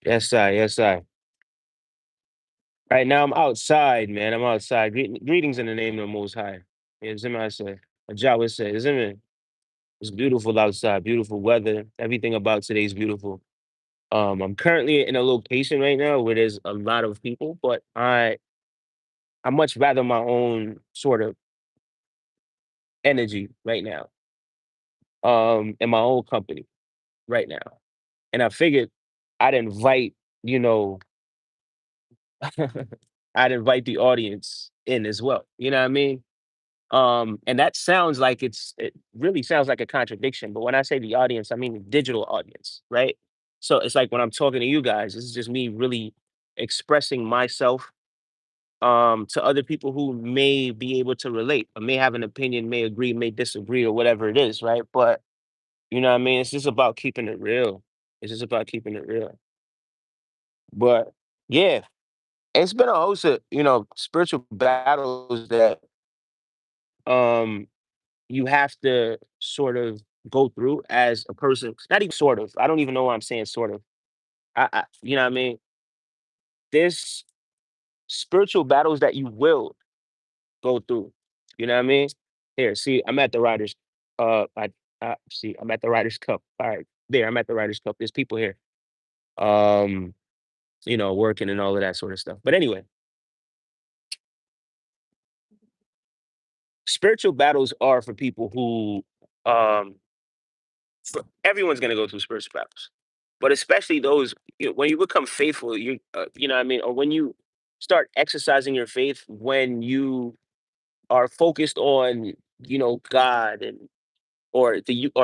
Yes, I. Yes, I. Right now, I'm outside, man. I'm outside. Greetings in the name of the Most High. Yeah, Zim I say. Jawa say, isn't it? It's beautiful outside. Beautiful weather. Everything about today is beautiful. I'm currently in a location right now where there's a lot of people, but I much rather my own sort of energy right now. In my own company right now, and I figured I'd invite, you know, I'd invite the audience in as well. You know what I mean? And that sounds like it really sounds like a contradiction. But when I say the audience, I mean the digital audience, right? So it's like when I'm talking to you guys, this is just me really expressing myself to other people who may be able to relate or may have an opinion, may agree, may disagree, or whatever it is, right? But you know what I mean? It's just about keeping it real. It's just about keeping it real. But yeah, it's been a host of, spiritual battles that um you have to sort of go through as a person. Not even sort of. I don't even know why I'm saying sort of. You know what I mean? There's spiritual battles that you will go through. You know what I mean? Here, see, I'm at the Riders. See, I'm at the Riders Cup. All right, there, I'm at the Riders Cup. There's people here. Um, working and all of that sort of stuff. But anyway, spiritual battles are for people who um everyone's gonna go through spiritual battles, but especially those when you become faithful, you know what I mean, or when you start exercising your faith, when you are focused on God and or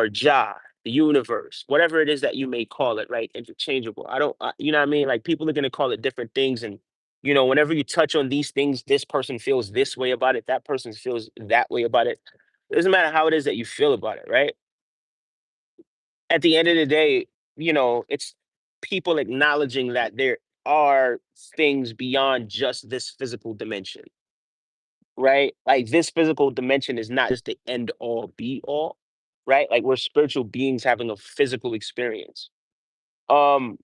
Jah, the universe, whatever it is that you may call it, right? Interchangeable. I don't, you know what I mean? Like people are gonna call it different things, and whenever you touch on these things, this person feels this way about it, that person feels that way about it. It doesn't matter how it is that you feel about it, right? At the end of the day, it's people acknowledging that there are things beyond just this physical dimension, right? Like this physical dimension is not just the end all be all, right? Like we're spiritual beings having a physical experience. Um,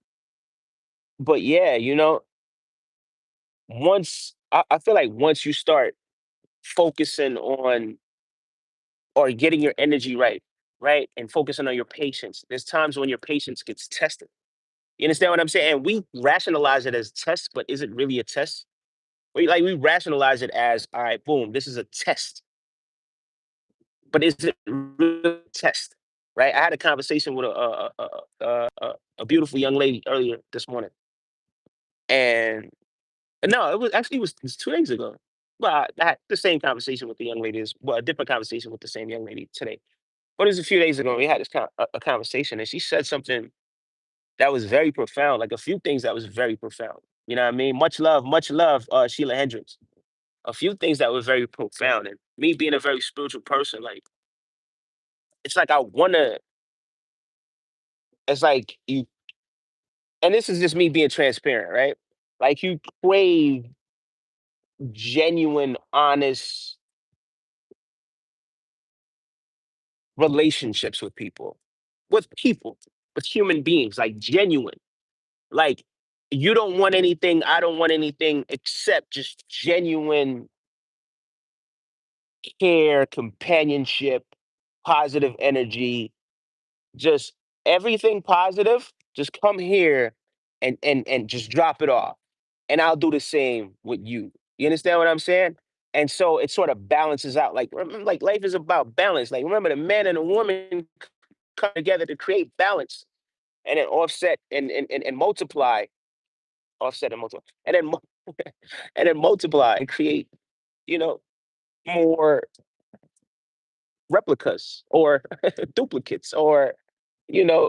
but yeah, I feel like once you start focusing on or getting your energy right, right, and focusing on your patience, there's times when your patience gets tested. You understand what I'm saying? And we rationalize it as test, but is it really a test? We rationalize it as, all right, boom, this is a test, but is it really a test? Right? I had a conversation with a beautiful young lady earlier this morning, and no, it was 2 days ago. But I had the same conversation with the young lady, well, a different conversation with the same young lady today. But it was a few days ago. We had a conversation, and she said something that was very profound, like a few things that was very profound. You know what I mean? Much love, Sheila Hendricks. A few things that were very profound. And me being a very spiritual person, like it's like I wanna, it's like you, and this is just me being transparent, right? Like you crave genuine, honest relationships with people, with human beings, like genuine. Like you don't want anything, I don't want anything except just genuine care, companionship, positive energy, just everything positive. Just come here and just drop it off. And I'll do the same with you. You understand what I'm saying? And so it sort of balances out. Like like life is about balance. Like remember the man and the woman come together to create balance and then offset and multiply, offset and multiply, and then and then multiply and create, you know, more replicas or duplicates or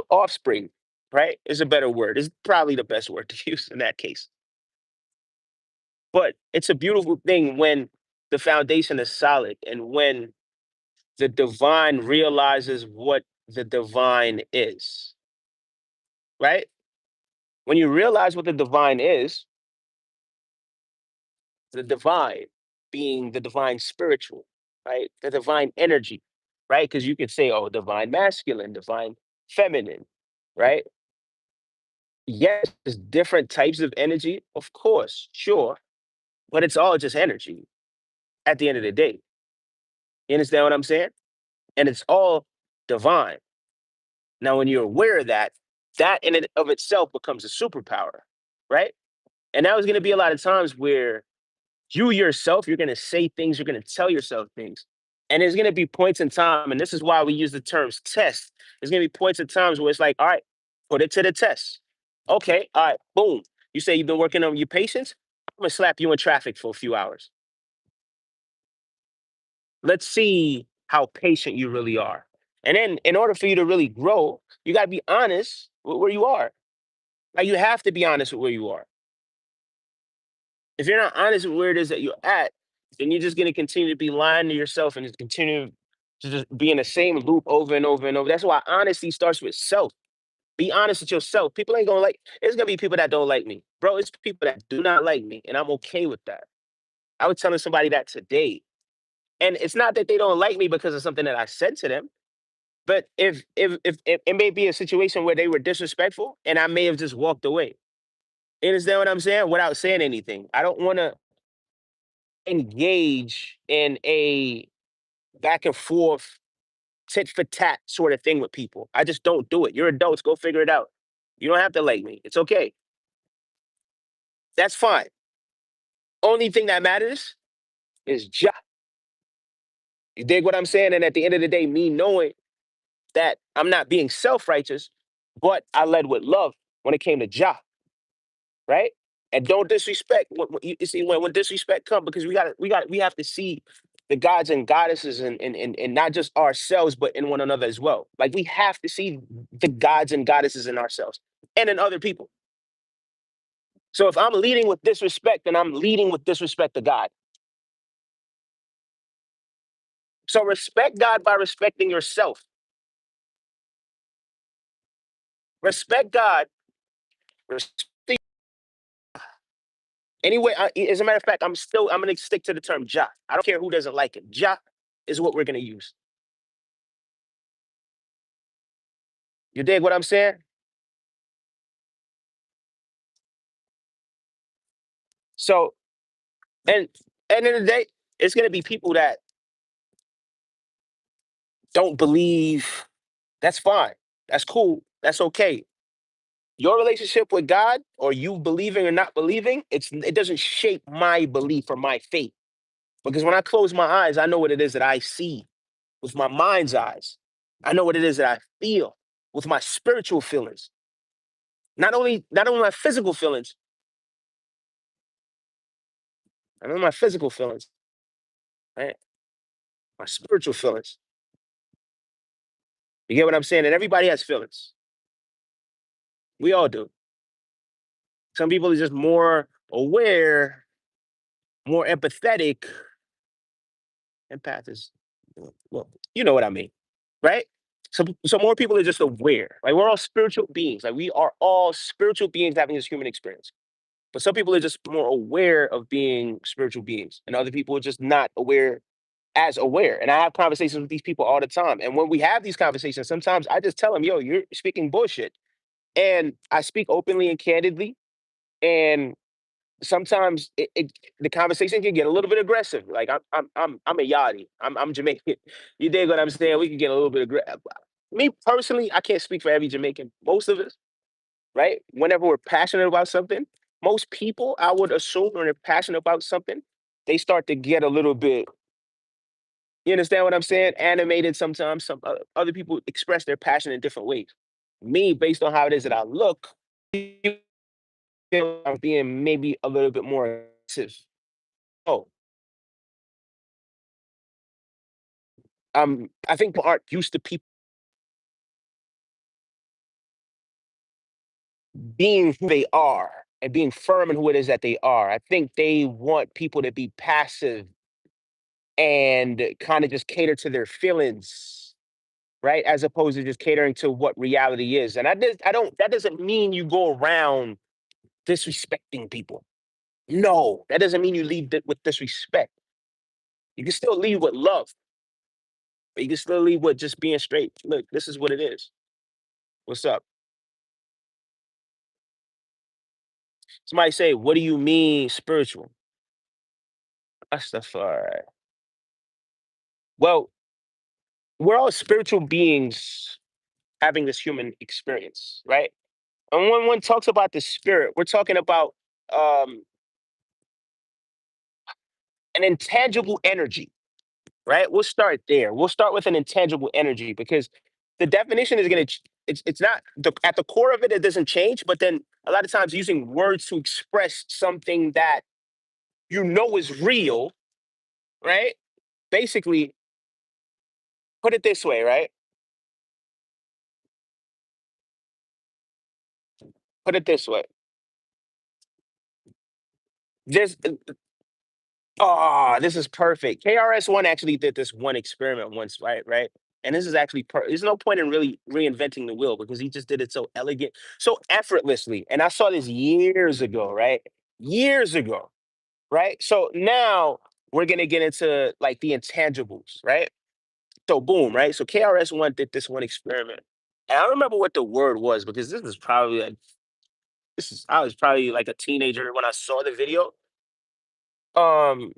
offspring, right, is a better word, is probably the best word to use in that case. But it's a beautiful thing when the foundation is solid and when the divine realizes what the divine is, right? When you realize what the divine is, the divine being the divine spiritual, right, the divine energy, right, because you could say, oh, divine masculine, divine feminine, right? Yes, there's different types of energy, of course, sure, but it's all just energy at the end of the day. You understand what I'm saying? And it's all divine. Now, when you're aware of that, that in and of itself becomes a superpower, right? And now there's going to be a lot of times where you yourself, you're going to say things, you're going to tell yourself things. And there's going to be points in time, and this is why we use the terms test. There's going to be points in times where it's like, all right, put it to the test. Okay, all right, boom. You say you've been working on your patience. I'm going to slap you in traffic for a few hours. Let's see how patient you really are. And then, in order for you to really grow, you got to be honest with where you are. Like, you have to be honest with where you are. If you're not honest with where it is that you're at, then you're just gonna continue to be lying to yourself and just continue to just be in the same loop over and over and over. That's why honesty starts with self. Be honest with yourself. People ain't gonna like. It's gonna be people that don't like me, bro. It's people that do not like me, and I'm okay with that. I was telling somebody that today, and it's not that they don't like me because of something that I said to them, but if it may be a situation where they were disrespectful, and I may have just walked away. You understand what I'm saying? Without saying anything. I don't want to engage in a back and forth, tit for tat sort of thing with people. I just don't do it. You're adults, go figure it out. You don't have to like me. It's okay. That's fine. Only thing that matters is ja. You dig what I'm saying? And at the end of the day, me knowing that I'm not being self-righteous, but I led with love when it came to ja. Right? And don't disrespect when you see when disrespect come because we have to see the gods and goddesses and not just ourselves but in one another as well. Like we have to see the gods and goddesses in ourselves and in other people. So if I'm leading with disrespect, then I'm leading with disrespect to God. So respect God by respecting yourself. Respect God. Respect anyway. As a matter of fact, I'm gonna stick to the term Ja. I don't care who doesn't like it. Ja is what we're gonna use. You dig what I'm saying? So and end of the day, it's gonna be people that don't believe. That's fine. That's cool. That's okay. Your relationship with God, or you believing or not believing, it doesn't shape my belief or my faith. Because when I close my eyes, I know what it is that I see with my mind's eyes. I know what it is that I feel with my spiritual feelings. Not only my physical feelings, I know my physical feelings, right? My spiritual feelings. You get what I'm saying? And everybody has feelings. We all do. Some people are just more aware, more empathetic. Empath is, well, you know what I mean, right? So more people are just aware. Like we're all spiritual beings. Like we are all spiritual beings having this human experience. But some people are just more aware of being spiritual beings, and other people are just not aware as aware. And I have conversations with these people all the time. And when we have these conversations, sometimes I just tell them, "Yo, you're speaking bullshit," and I speak openly and candidly. And sometimes the conversation can get a little bit aggressive. Like I'm a yachty. I'm Jamaican. You dig what I'm saying? We can get a little bit aggressive. Me personally, I can't speak for every Jamaican. Most of us, right? Whenever we're passionate about something, most people I would assume when they're passionate about something, they start to get a little bit. You understand what I'm saying? Animated sometimes. Some other people express their passion in different ways. Me, based on how it is that I look, I'm being maybe a little bit more aggressive. Oh, I think people aren't used to people being who they are and being firm in who it is that they are. I think they want people to be passive and kind of just cater to their feelings, right? As opposed to just catering to what reality is. And I don't, that doesn't mean you go around disrespecting people. No, that doesn't mean you lead with disrespect. You can still lead with love, but you can still lead with just being straight. Look, this is what it is. What's up? Somebody say, "What do you mean spiritual?" Rastafari. Well, we're all spiritual beings having this human experience, right? And when one talks about the spirit, we're talking about um, an intangible energy, right? We'll start there. We'll start with an intangible energy because the definition is going to, it's not, at the core of it, it doesn't change. But then a lot of times using words to express something that you know is real, right? Basically, put it this way, right? Put it this way. There's this is perfect. KRS-One actually did this one experiment once, right? Right. And this is actually there's no point in really reinventing the wheel because he just did it so elegant, so effortlessly. And I saw this years ago, right? Years ago, right? So now we're gonna get into like the intangibles, right? So boom, right? So KRS-One did this one experiment. And I don't remember what the word was because this is probably like this is I was probably like a teenager when I saw the video. Um,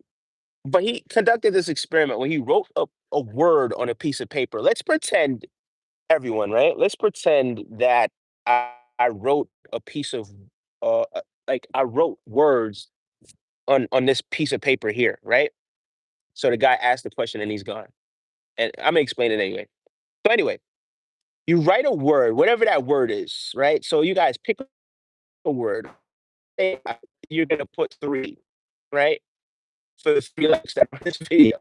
But he conducted this experiment where he wrote a word on a piece of paper. Let's pretend, everyone, right? Let's pretend that I wrote a piece of, like I wrote words on this piece of paper here, right? So the guy asked the question and he's gone. And I'm gonna explain it anyway. So anyway, you write a word, whatever that word is, right? So you guys pick a word. Say, you're gonna put three, right? For the three likes that on this video.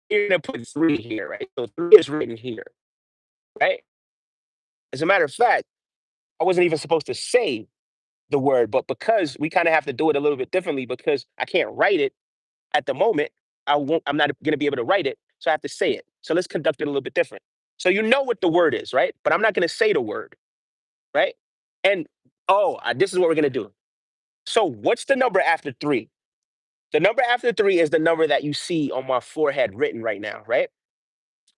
You're gonna put three here, right? So three is written here, right? As a matter of fact, I wasn't even supposed to say the word, but because we kind of have to do it a little bit differently because I can't write it at the moment, I'm not gonna be able to write it, so I have to say it. So let's conduct it a little bit different. So you know what the word is, right? But I'm not gonna say the word, right? And this is what we're gonna do. So what's the number after three? The number after three is the number that you see on my forehead written right now, right?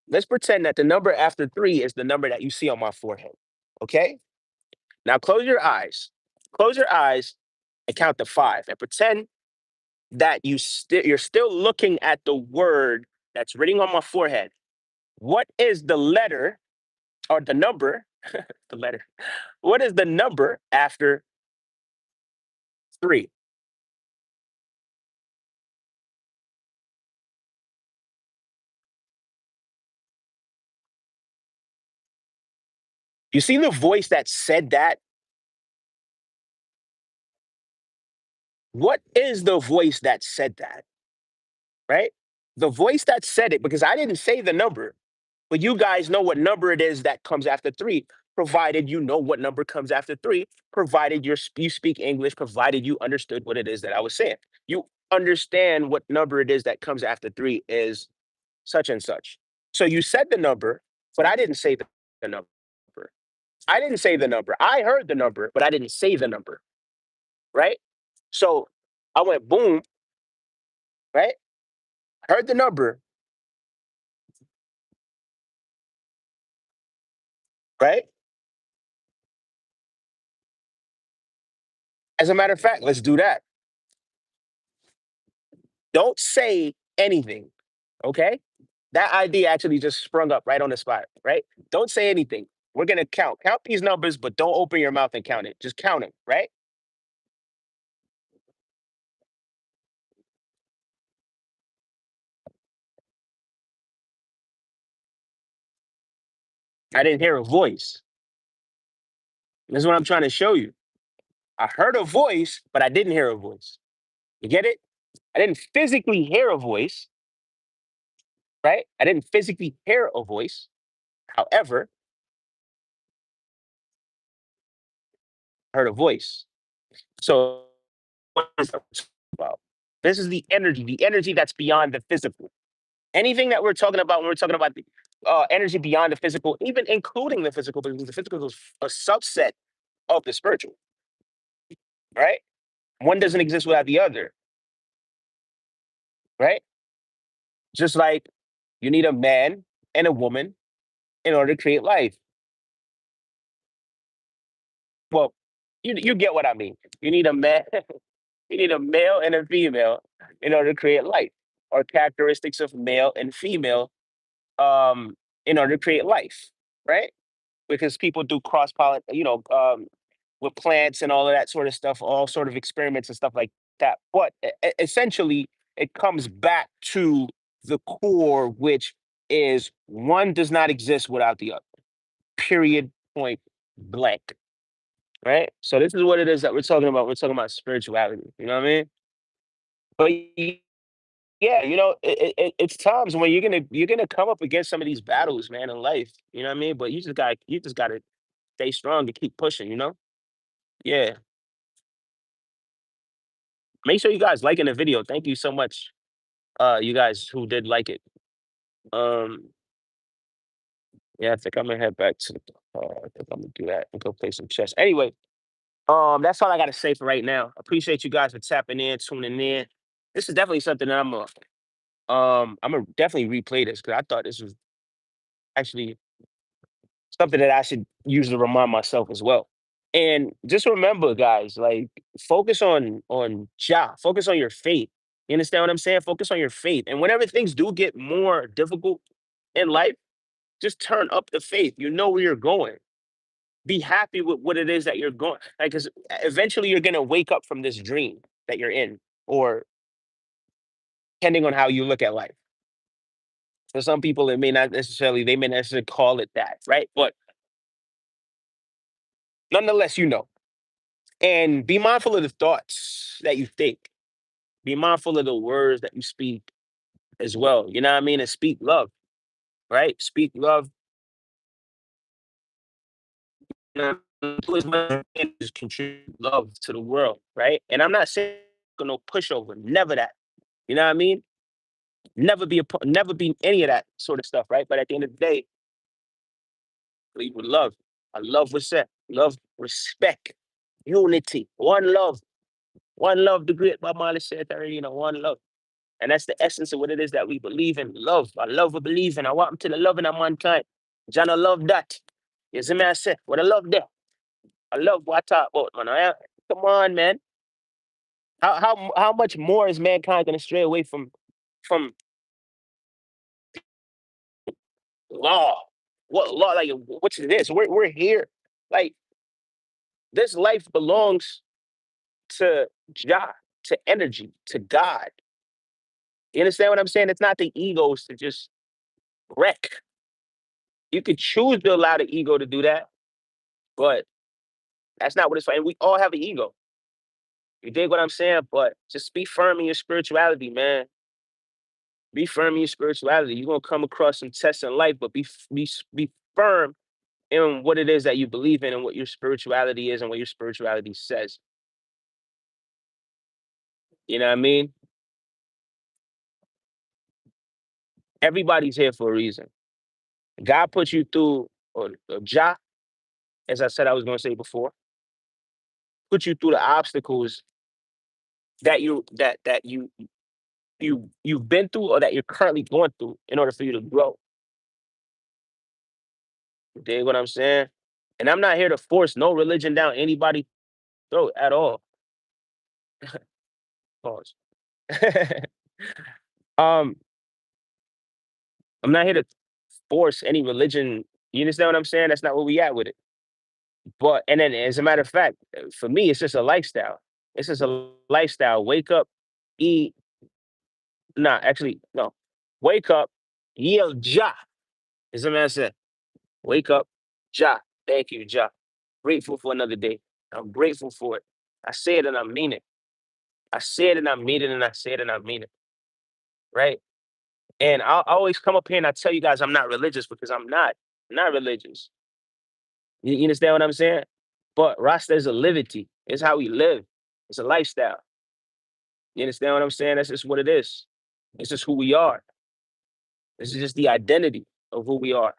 Let's pretend that the number after three is the number that you see on my forehead. Okay. Now close your eyes. Close your eyes and count to five and pretend that you're still looking at the word that's written on my forehead. What is the letter or the number? The letter. What is the number after three? You see the voice that said that? What is the voice that said that? Right? The voice that said it, because I didn't say the number. But you guys know what number it is that comes after three, provided you know what number comes after three, provided you speak English, provided you understood what it is that I was saying. You understand what number it is that comes after three is such and such. So you said the number, but I didn't say the number. I didn't say the number. I heard the number, but I didn't say the number. Right. So I went boom, right? Heard the number, right? As a matter of fact, let's do that. Don't say anything. Okay. That idea actually just sprung up right on the spot, right? Don't say anything. We're gonna count. Count these numbers, but don't open your mouth and count it. Just count them, right? I didn't hear a voice. That's what I'm trying to show you. I heard a voice, but I didn't hear a voice. You get it? I didn't physically hear a voice, right? I didn't physically hear a voice. However, I heard a voice. So what is that about? This is the energy that's beyond the physical. Anything that we're talking about when we're talking about the energy beyond the physical, even including the physical, because the physical is a subset of the spiritual, right? One doesn't exist without the other, right? Just like you need a man and a woman in order to create life. Well, you get what I mean. You need a man, you need a male and a female in order to create life, or characteristics of male and female um in order to create life, right? Because people do cross pollen, with plants and all of that sort of stuff, all sort of experiments and stuff like that. But essentially, it comes back to the core, which is one does not exist without the other. Period. Point blank. Right. So this is what it is that we're talking about. We're talking about spirituality. You know what I mean? But yeah, it's times when you're gonna come up against some of these battles, man, in life. You know what I mean? But you just gotta stay strong and keep pushing. Yeah. Make sure you guys liking the video. Thank you so much, you guys who did like it. Um, yeah, I think I'm gonna head back to the I think I'm gonna do that and go play some chess. Anyway, that's all I gotta say for right now. Appreciate you guys for tapping in, tuning in. This is definitely something that I'm gonna definitely replay this because I thought this was actually something that I should use to remind myself as well. And just remember, guys, like focus on Jah, focus on your faith. You understand what I'm saying? Focus on your faith. And whenever things do get more difficult in life, just turn up the faith. You know where you're going. Be happy with what it is that you're going. Like, because eventually you're gonna wake up from this dream that you're in, or depending on how you look at life. For some people, they may not necessarily call it that, right? But nonetheless, and be mindful of the thoughts that you think. Be mindful of the words that you speak as well. You know what I mean? And speak love, right? Speak love. Do as much as you can to contribute love to the world, right? And I'm not saying no pushover, never that. You know what I mean? Never be any of that sort of stuff, right? But at the end of the day, lead with love. I love what's that. Love, respect, unity, one love. The great Bob Marley said already, one love. And that's the essence of what it is that we believe in. Love. I love what believe in. I want to the loving of mankind. John, I love that. You see me, I say, what I love there. I love what I talk about, man. Come on, man. How much more is mankind gonna stray away from law? What law? Like, what's this? We're here. Like, this life belongs to Jah, to energy, to God. You understand what I'm saying? It's not the egos to just wreck. You could choose to allow the ego to do that, but that's not what it's for. And we all have an ego. You dig what I'm saying? But just be firm in your spirituality, man. Be firm in your spirituality. You're gonna come across some tests in life, but be firm in what it is that you believe in and what your spirituality is and what your spirituality says. You know what I mean? Everybody's here for a reason. God put you through, or Jah, as I said I was gonna say before, put you through the obstacles that you've been through or that you're currently going through in order for you to grow. You dig what I'm saying? And I'm not here to force no religion down anybody's throat at all. Pause. um, I'm not here to force any religion. You understand what I'm saying? That's not where we at with it. But and then as a matter of fact, for me, it's just a lifestyle. It's just a lifestyle. Wake up, eat. Nah, actually, no. Wake up, yield Jah. As a man said, wake up, Jah. Thank you, Jah. Grateful for another day. I'm grateful for it. I say it and I mean it. I say it and I mean it and I say it and I mean it. Right? And I always come up here and I tell you guys I'm not religious because I'm not. Not religious. You understand what I'm saying? But Rasta is a liberty. It's how we live. It's a lifestyle. You understand what I'm saying? That's just what it is. It's just who we are. This is just the identity of who we are.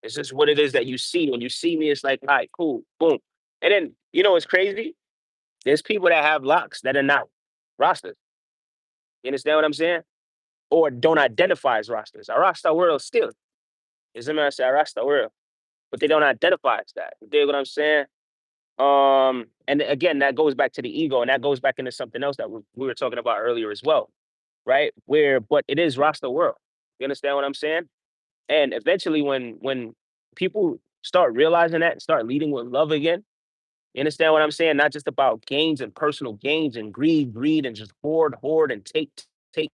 It's just what it is that you see. When you see me, it's like, all right, cool, boom. And then, what's crazy? There's people that have locks that are not Rastas. You understand what I'm saying? Or don't identify as Rastas. A Rasta world still. You see me? I say a Rasta world. But they don't identify as that. You dig what I'm saying? And again, that goes back to the ego, and that goes back into something else that we were talking about earlier as well, right? Where, but it is Rasta world. You understand what I'm saying? And eventually, when people start realizing that and start leading with love again, you understand what I'm saying? Not just about gains and personal gains and greed, and just hoard, and take, take.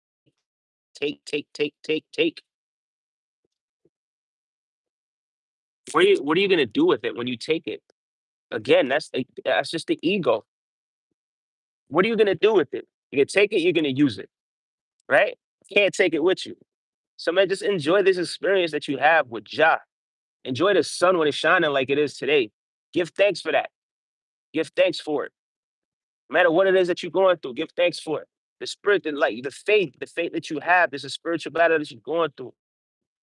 What are you gonna do with it when you take it? Again, that's just the ego. What are you gonna do with it? You can take it, you're gonna use it, right? Can't take it with you. So man, just enjoy this experience that you have with Jah. Enjoy the sun when it's shining like it is today. Give thanks for that. Give thanks for it. No matter what it is that you're going through, give thanks for it. The spirit that like the faith that you have, there's a spiritual battle that you're going through.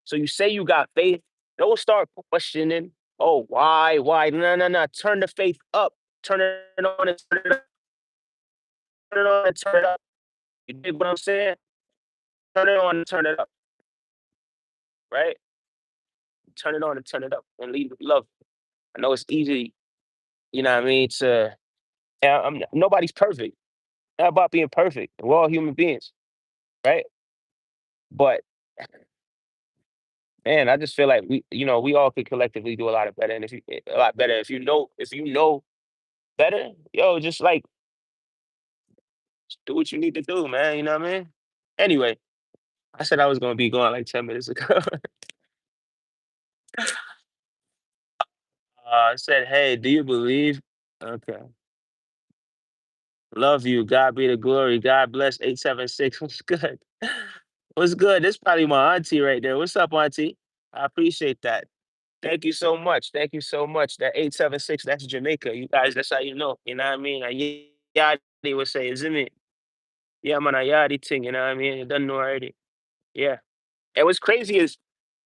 So you say you got faith, don't start questioning, oh, why? No, no, no. Turn the faith up. Turn it on and turn it up. Turn it on and turn it up. You dig what I'm saying? Turn it on and turn it up, right? Turn it on and turn it up and lead with love. I know it's easy, you know what I mean, to nobody's perfect. Not about being perfect. We're all human beings, right? But man, I just feel like we all could collectively do a lot of better. And if you a lot better, if you know better, yo, just like do what you need to do, man. You know what I mean? Anyway, I said I was gonna be going like 10 minutes ago. I said, hey, do you believe? Okay. Love you. God be the glory. God bless 876. What's good? What's good? This probably my auntie right there. What's up, auntie? I appreciate that. Thank you so much. Thank you so much. That 876, that's Jamaica. You guys, that's how you know. You know what I mean? Yadi would say, isn't it? Yeah, man, a yadi thing, you know what I mean? You don't know already. Yeah. And what's crazy is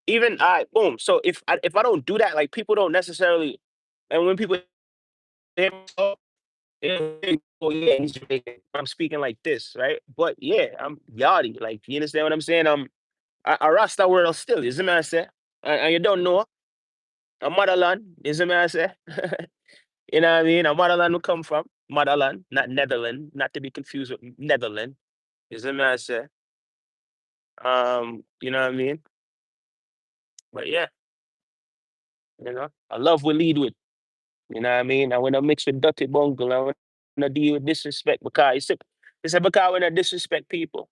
even I boom. So if I don't do that, like people don't necessarily, and when people hear me talk, they think, oh yeah, he's Jamaican. I'm speaking like this, right? But yeah, I'm yadi. Like you understand what I'm saying? I Rasta world still, isn't me I say? And you don't know, a motherland, isn't me I say? You know what I mean? A motherland we come from. Motherland, not Netherlands, not to be confused with Netherlands. Is what I say. You know what I mean? But yeah, I love we lead with. You know what I mean? I wanna mix with dirty bungle. I wanna deal with disrespect because it's a because when I disrespect people.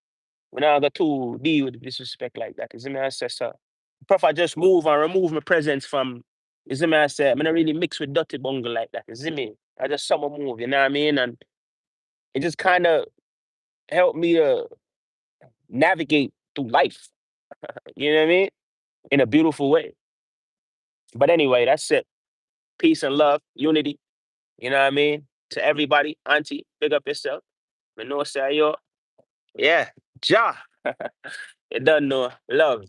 When I got to deal with disrespect like that. Is what I say, so. Prof, I just move and remove my presence from is what I say. I'm not really mix with dirty bungle like that. Is me? I just summer move, you know what I mean? And it just kind of helped me to navigate through life. You know what I mean? In a beautiful way. But anyway, that's it. Peace and love, unity. You know what I mean? To everybody, Auntie, big up yourself. Me know say yo. Yeah, Ja. You don't know. Love.